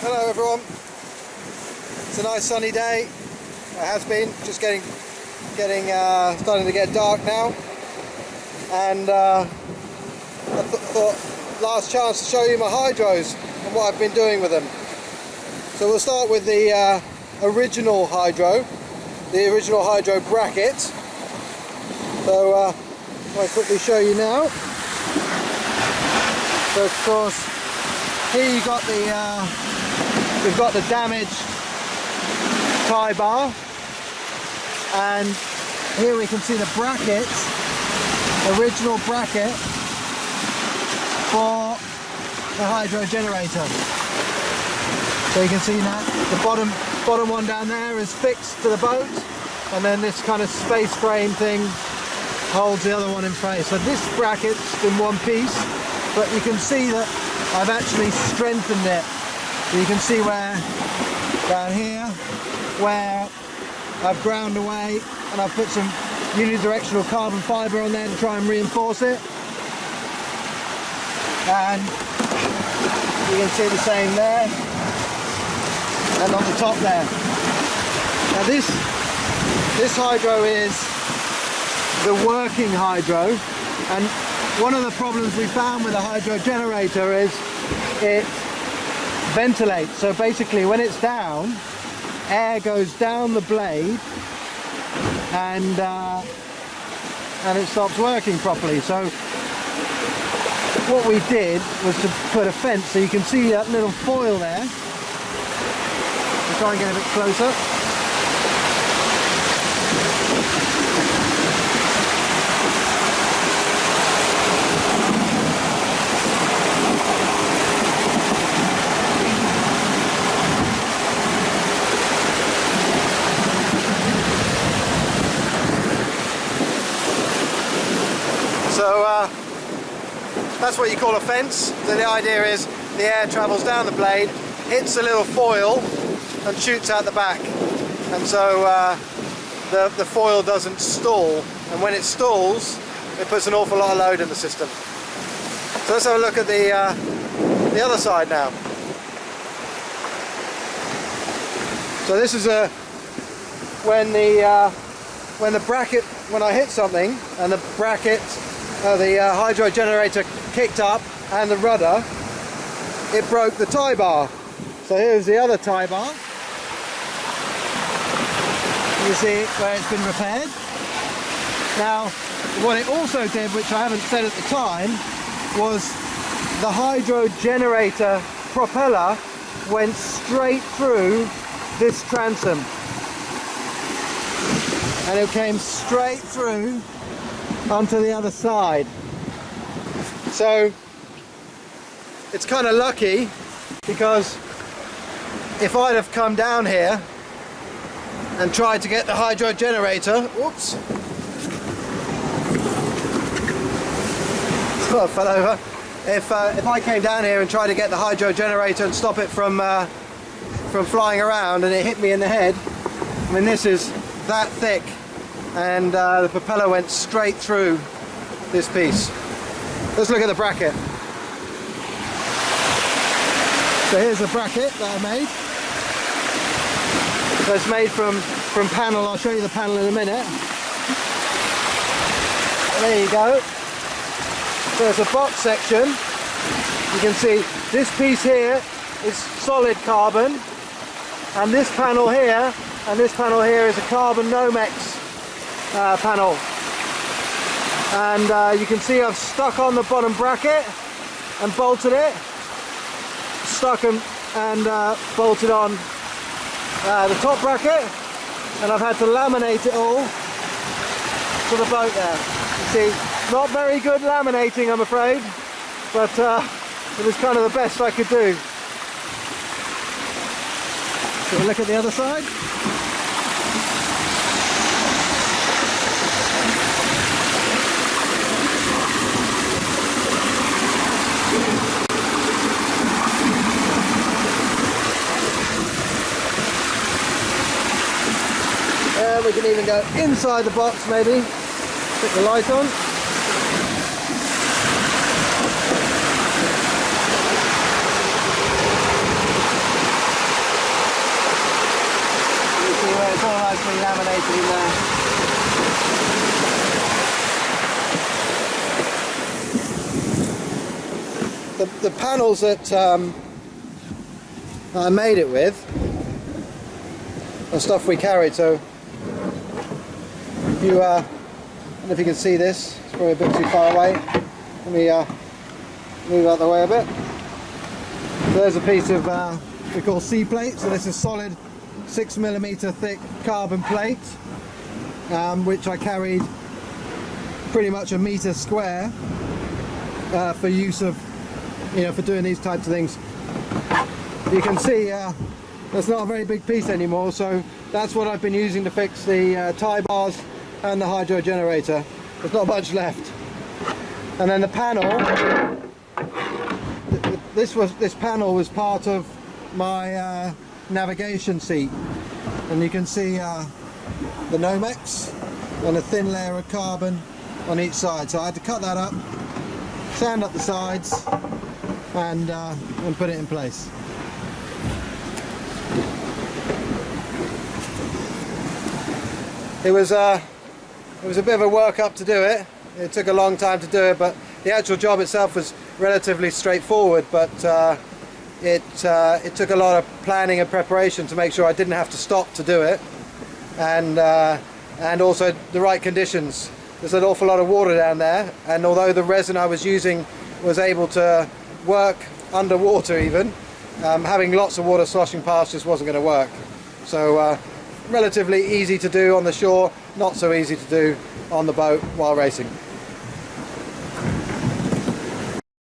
Hello everyone. It's a nice sunny day. It has been. Just starting to get dark now. And I thought last chance to show you my hydros and what I've been doing with them. So we'll start with the original hydro bracket. So I'll quickly show you now. So of course, here you got we've got the damaged tie bar, and here we can see the bracket, original bracket for the hydro generator. So you can see now the bottom one down there is fixed to the boat, and then this kind of space frame thing holds the other one in place. So this bracket's in one piece, but you can see that I've actually strengthened it. So you can see where, down here, where I've ground away and I've put some unidirectional carbon fibre on there to try and reinforce it. And you can see the same there, and on the top there. Now this hydro is the working hydro, and one of the problems we found with a hydro generator is it ventilates. So basically when it's down, air goes down the blade and it stops working properly. So what we did was to put a fence, so you can see that little foil there. I'll try and get a bit closer. So that's what you call a fence. So the idea is the air travels down the blade, hits a little foil and shoots out the back, and so the foil doesn't stall, and when it stalls it puts an awful lot of load in the system. So let's have a look at the other side now. So this is when I hit something and the bracket, the hydro generator kicked up and the rudder, it broke the tie bar. So here's the other tie bar. You see where it's been repaired. Now what it also did, which I haven't said at the time, was the hydro generator propeller went straight through this transom, and it came straight through onto the other side. So it's kind of lucky, because if I'd have come down here and tried to get the hydro generator, whoops, oh, I fell over. If I came down here and tried to get the hydro generator and stop it from flying around, and it hit me in the head, I mean, this is that thick, and the propeller went straight through this piece. Let's look at the bracket. So here's the bracket that I made. So it's made from panel. I'll show you the panel in a minute. There you go. So it's a box section. You can see this piece here is solid carbon, and this panel here and this panel here is a carbon Nomex panel. And you can see I've stuck on the bottom bracket and bolted it, stuck and bolted on the top bracket, and I've had to laminate it all to the boat there. You see, not very good laminating, I'm afraid, but it was kind of the best I could do. So look at the other side. We can even go inside the box, maybe. Put the light on. The panels that I made it with are stuff we carried, so if you I don't know if you can see this, it's probably a bit too far away. Let me move out the way a bit. So there's a piece of we call C-plate, so this is solid 6mm thick carbon plate, which I carried pretty much a metre square for use of, for doing these types of things. You can see that's not a very big piece anymore, so that's what I've been using to fix the tie bars and the hydro generator. There's not much left. And then the panel, this panel was part of my navigation seat, and you can see the Nomex and a thin layer of carbon on each side. So I had to cut that up, sand up the sides, and put it in place. It was a bit of a work up to do it. It took a long time to do it, but the actual job itself was relatively straightforward. But it took a lot of planning and preparation to make sure I didn't have to stop to do it, and also the right conditions. There's an awful lot of water down there, and although the resin I was using was able to work underwater even, having lots of water sloshing past just wasn't going to work. So relatively easy to do on the shore, not so easy to do on the boat while racing.